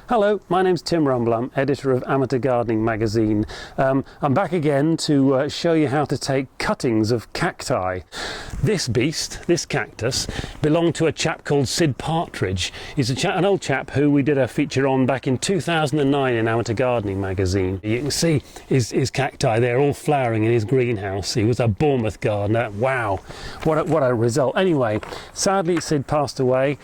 Hello, my name's Tim Rumball. I'm editor of Amateur Gardening magazine. I'm back again to show you how to take cuttings of cacti. This beast, this cactus, belonged to a chap called Sid Partridge. He's an old chap who we did a feature on back in 2009 in Amateur Gardening magazine. You can see his cacti there all flowering in his greenhouse. He was a Bournemouth gardener. Wow, what a result. Anyway, sadly Sid passed away.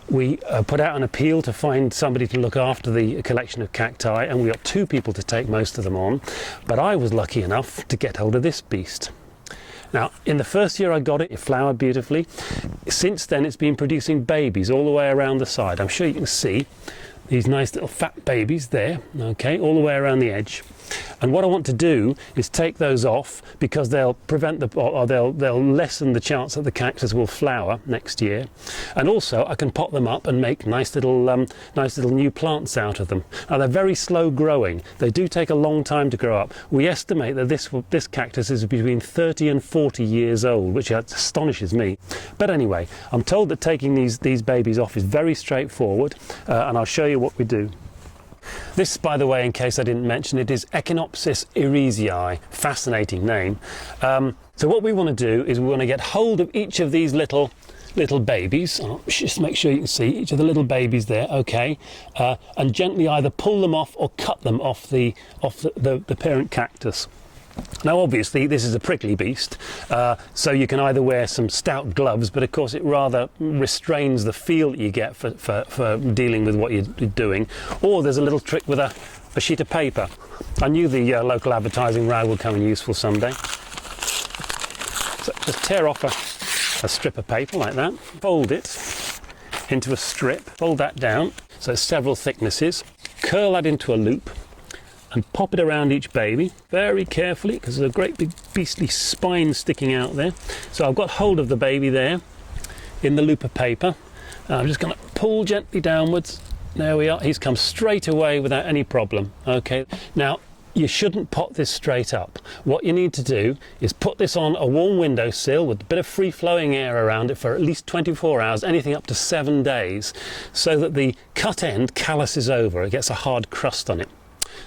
We put out an appeal to find somebody to look after the collection of cacti, and we got two people to take most of them on, but I was lucky enough to get hold of this beast. Now, in the first year I got it, it flowered beautifully. Since then it's been producing babies all the way around the side. I'm sure you can see these nice little fat babies there, okay, all the way around the edge. And what I want to do is take those off because they'll prevent they'll lessen the chance that the cactus will flower next year. And also I can pot them up and make nice little new plants out of them. Now they're very slow growing. They do take a long time to grow up. We estimate that this cactus is between 30 and 40 years old, which astonishes me. But anyway, I'm told that taking these babies off is very straightforward, and I'll show you what we do. This, by the way, in case I didn't mention it, is Echinopsis irisii. Fascinating name. So what we want to do is we want to get hold of each of these little babies. I'll just make sure you can see each of the little babies there, okay, and gently either pull them off or cut them off the parent cactus. Now obviously this is a prickly beast, so you can either wear some stout gloves, but of course it rather restrains the feel that you get for dealing with what you're doing, or there's a little trick with a sheet of paper. I knew the local advertising rag would come in useful someday. So just tear off a strip of paper like that, fold it into a strip, fold that down, so it's several thicknesses, curl that into a loop, and pop it around each baby very carefully because there's a great big beastly spine sticking out there. So I've got hold of the baby there in the loop of paper. I'm just going to pull gently downwards. There we are. He's come straight away without any problem. Okay. Now you shouldn't pot this straight up. What you need to do is put this on a warm windowsill with a bit of free-flowing air around it for at least 24 hours, anything up to 7 days, so that the cut end calluses over. It gets a hard crust on it.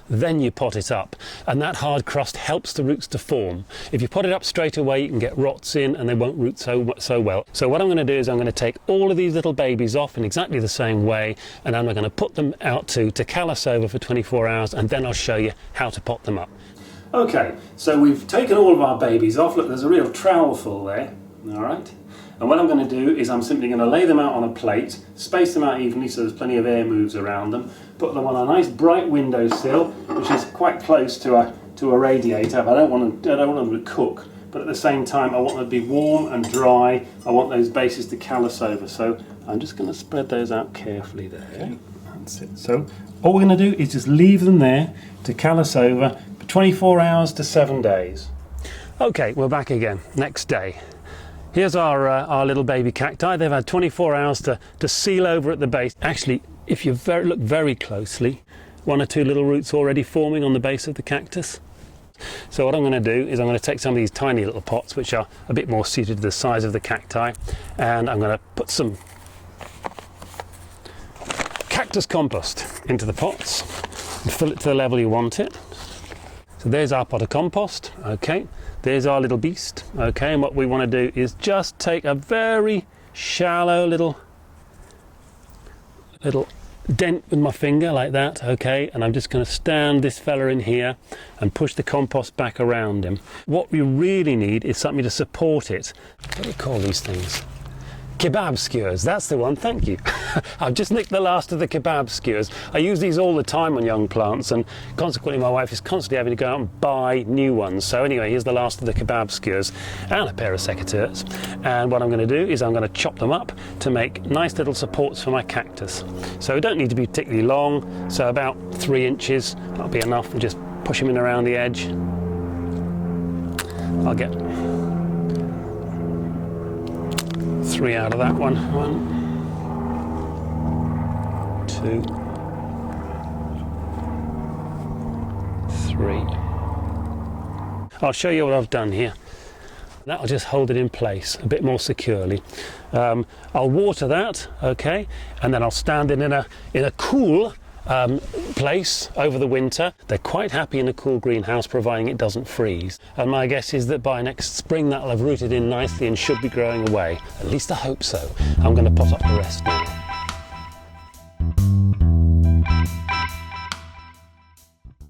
Then you pot it up, and that hard crust helps the roots to form. If you pot it up straight away, you can get rots in and they won't root so well. So what I'm going to do is I'm going to take all of these little babies off in exactly the same way, and I'm going to put them out to callus over for 24 hours, and then I'll show you how to pot them up. Okay, so we've taken all of our babies off. Look, there's a real trowel full there, all right? And what I'm going to do is I'm simply going to lay them out on a plate, space them out evenly so there's plenty of air moves around them, put them on a nice bright windowsill, which is quite close to a radiator. I don't want them to cook, but at the same time I want them to be warm and dry. I want those bases to callus over, so I'm just going to spread those out carefully there. Okay. That's it. So all we're going to do is just leave them there to callus over for 24 hours to 7 days. Okay, we're back again, next day. Here's our little baby cacti. They've had 24 hours to seal over at the base. Actually, if you look very closely, one or two little roots already forming on the base of the cactus. So what I'm going to do is I'm going to take some of these tiny little pots, which are a bit more suited to the size of the cacti, and I'm going to put some cactus compost into the pots and fill it to the level you want it. So there's our pot of compost, okay. There's our little beast, okay, and what we want to do is just take a very shallow little dent with my finger like that, okay, and I'm just going to stand this fella in here and push the compost back around him. What we really need is something to support it. What do we call these things? Kebab skewers, that's the one, thank you. I've just nicked the last of the kebab skewers. I use these all the time on young plants, and consequently my wife is constantly having to go out and buy new ones. So anyway, here's the last of the kebab skewers and a pair of secateurs. And what I'm going to do is I'm going to chop them up to make nice little supports for my cactus. So they don't need to be particularly long, so about 3 inches, that'll be enough. And just push them in around the edge. I'll get 3 out of that one. 1, 2, 3. I'll show you what I've done here. That'll just hold it in place a bit more securely. I'll water that, okay, and then I'll stand it in a cool place over the winter. They're quite happy in a cool greenhouse providing it doesn't freeze. And my guess is that by next spring that'll have rooted in nicely and should be growing away. At least I hope so. I'm going to pot up the rest now.